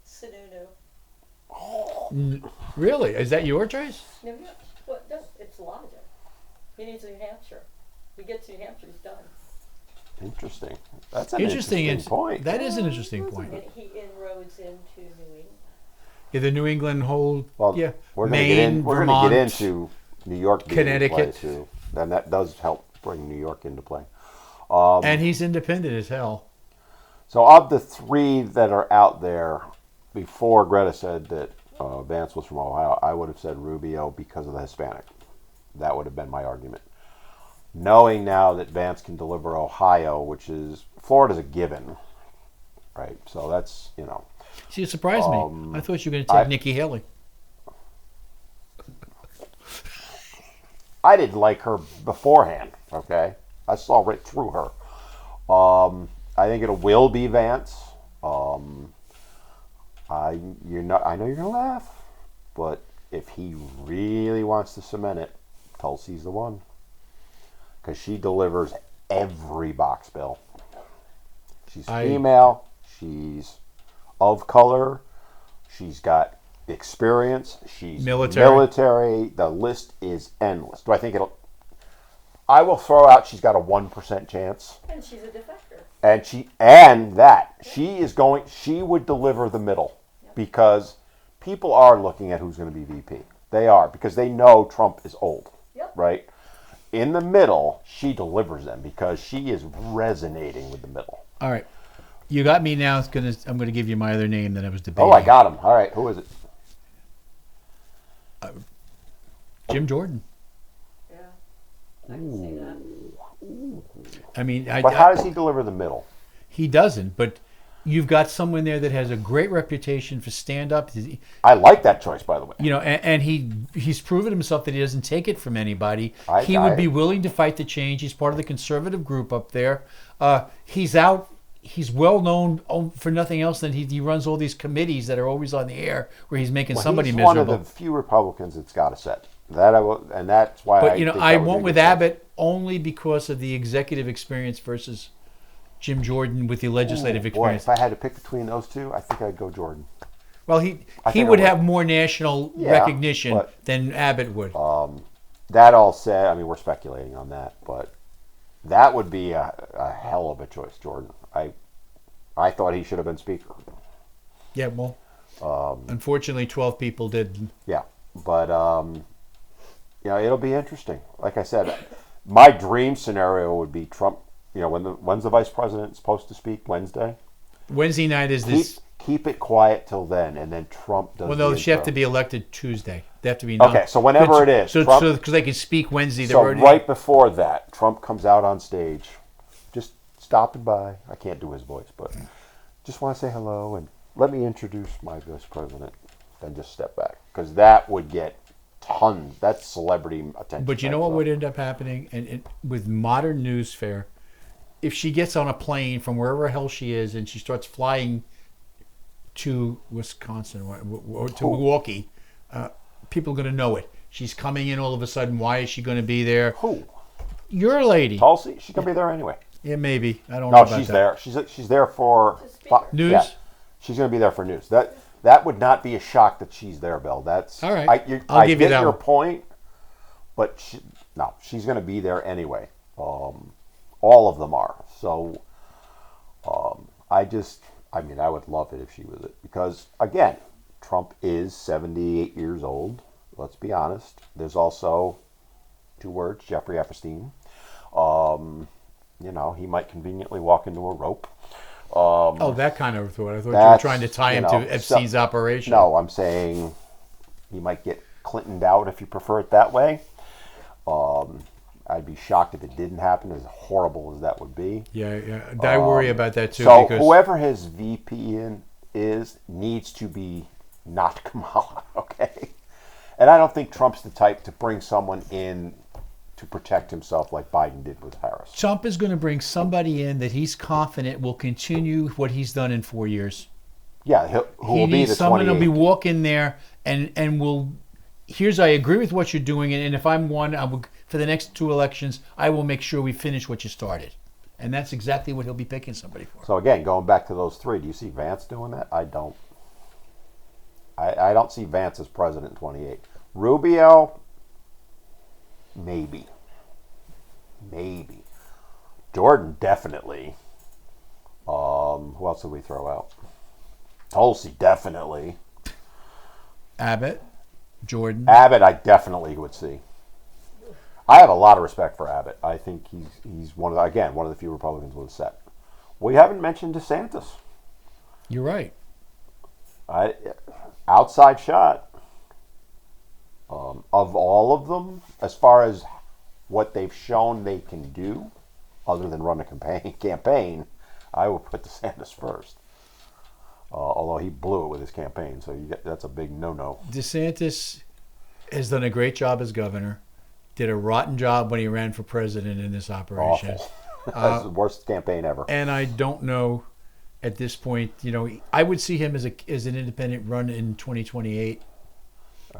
Sununu. Really? Is that your choice? No, yeah. Well, it's logic. He needs New Hampshire. If he gets New Hampshire, he's done. Interesting. That's an interesting Interesting. point. That is an interesting point. And he inroads into New England. Yeah, the New England whole. Well, yeah, we're going Maine, to Vermont, get into New York being in Connecticut. play too, and that does help bring New York into play. and he's independent as hell. So, of the three that are out there, before Greta said that Vance was from Ohio, I would have said Rubio because of the Hispanic. That would have been my argument. Knowing now that Vance can deliver Ohio, which is Florida's a given, right? So that's See, it surprised me. I thought you were going to take Nikki Haley. I didn't like her beforehand. Okay, I saw right through her. I think it will be Vance. I know you're gonna laugh, but if he really wants to cement it, Tulsi's the one, because she delivers every box, Bill. She's female. She's of color. She's got experience. She's military. The list is endless. Do I think it'll? I will throw out. She's got a 1% chance. And she's a defector. She would deliver the middle, because people are looking at who's going to be VP. They are, because they know Trump is old. Yep. Right? In the middle, she delivers them because she is resonating with the middle. All right, you got me now. I'm going to give you my other name that I was debating. Oh, I got him. All right, who is it? Jim Jordan. Yeah. I can see that. I mean, But how does he deliver the middle? He doesn't, but you've got someone there that has a great reputation for stand-up. I like that choice, by the way. And he's proven himself that he doesn't take it from anybody. He I- would be willing to fight the change. He's part of the conservative group up there. He's out. He's well known for nothing else than he runs all these committees that are always on the air where he's making somebody he's miserable. one of the few Republicans that's got a set. That I will, and that's why. But think I that would be went a with good choice. Abbott only because of the executive experience versus Jim Jordan with the legislative Boy, experience. if I had to pick between those two, I think I'd go Jordan. Well, I he think would I would. have more national Yeah, recognition but- than Abbott would. That all said, I mean, we're speculating on that, but that would be a hell of a choice, Jordan. I thought he should have been speaker. Yeah, well, unfortunately, 12 people did. Yeah, but it'll be interesting. Like I said, my dream scenario would be Trump when's the vice president supposed to speak? Wednesday. Wednesday night is this. Keep it quiet till then, and then Trump does. Well, no, the she have intro. to be elected Tuesday. They have to be Okay, so whenever it is, so Trump- because they can speak Wednesday. So right before that, Trump comes out on stage, just stopping by. I can't do his voice, but just want to say hello and let me introduce my vice president. Then just step back, because that would get tons. That's celebrity attention. But you know what would end up happening, and with modern news fare, if she gets on a plane from wherever the hell she is and she starts flying to Wisconsin or to Milwaukee, people are going to know it. She's coming in all of a sudden. Why is she going to be there? Who? Your lady. Tulsi? She's gonna be there anyway. Yeah, maybe. I don't know No, about she's that. there. She's there for She's a speaker. News? Yeah, she's gonna be there for news. That would not be a shock that she's there, Bill. That's All right. I give you get that your one. point, but she's gonna be there anyway. All of them are. So, I would love it if she was it, because again, Trump is 78 years old. Let's be honest. There's also 2 words, Jeffrey Epstein. He might conveniently walk into a rope. Oh, that kind of thought. I thought you were That's, trying to tie him you know, to Epstein's operation. No, I'm saying he might get Clintoned out, if you prefer it that way. I'd be shocked if it didn't happen, as horrible as that would be. Yeah. I worry about that too. So because whoever his VP is needs to be not Kamala, okay? And I don't think Trump's the type to bring someone in to protect himself like Biden did with Harris. Trump is going to bring somebody in that he's confident will continue what he's done in 4 years. Yeah, who He will be needs the someone to 28th. be walking there and will. I agree with what you're doing, and if I'm one, for the next 2 elections, I will make sure we finish what you started, and that's exactly what he'll be picking somebody for. So again, going back to those 3, do you see Vance doing that? I don't. I don't see Vance as president in 28. Rubio, maybe. Jordan, definitely. Who else did we throw out? Tulsi, definitely. Abbott, Jordan. Abbott, I definitely would see. I have a lot of respect for Abbott. I think he's one of the few Republicans with a set. We haven't mentioned DeSantis. You're right. Outside shot. Of all of them, as far as what they've shown they can do, other than run a campaign, I would put DeSantis first. Although he blew it with his campaign, so that's a big no-no. DeSantis has done a great job as governor. Did a rotten job when he ran for president in this operation. Awful. That's the worst campaign ever. And I don't know at this point, I would see him as an independent run in 2028.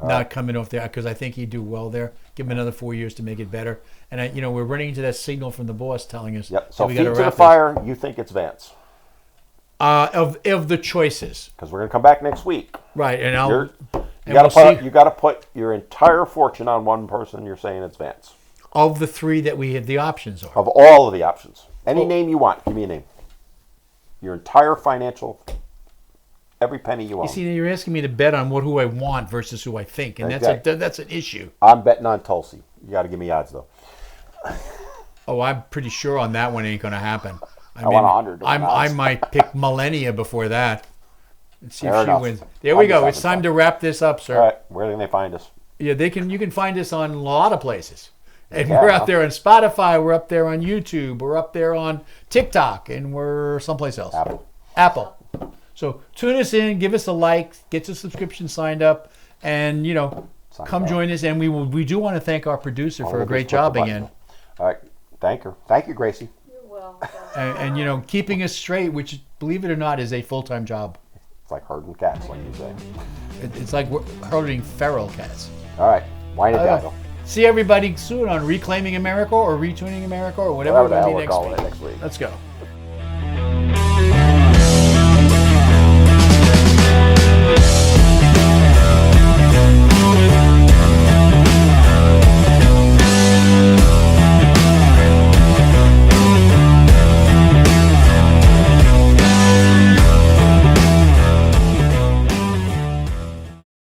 Not coming off there, because I think he'd do well there. Give him another 4 years to make it better. And we're running into that signal from the boss telling us Yep. that So we feet got to to the wrap fire. You think it's Vance? Of the choices, Because we're gonna come back next week. right? And You got to put your entire fortune on one person. You're saying it's Vance. of the 3 that we have, the options are. Of all of the options, any name you want, give me a name. Your entire financial, every penny you own. You see, you're asking me to bet on who I want versus who I think, and Exactly. that's an issue. I'm betting on Tulsi. You got to give me odds though. Oh, I'm pretty sure on that one ain't going to happen. I want 100 to win I odds. might pick Millennia before that. Let's see Fair if she enough. wins. There we I'm go. just It's having time fun. to wrap this up, sir. All right, where can they find us? Yeah, you can find us on a lot of places. And Yeah. we're out there on Spotify, we're up there on YouTube, we're up there on TikTok, and we're someplace else. Apple. So tune us in, give us a like, get your subscription signed up, and come up. join us. And we do want to thank our producer for We'll a great just click the job button. again. All right, thank you, Gracie. You're welcome. And keeping us straight, which, believe it or not, is a full-time job. It's like herding cats, like you say. It's like we're herding feral cats. All right, wind it down, Bill. See everybody soon on Reclaiming America or Retuning America or whatever Whatever the it'll hell be we're next calling week. it next week. Let's go.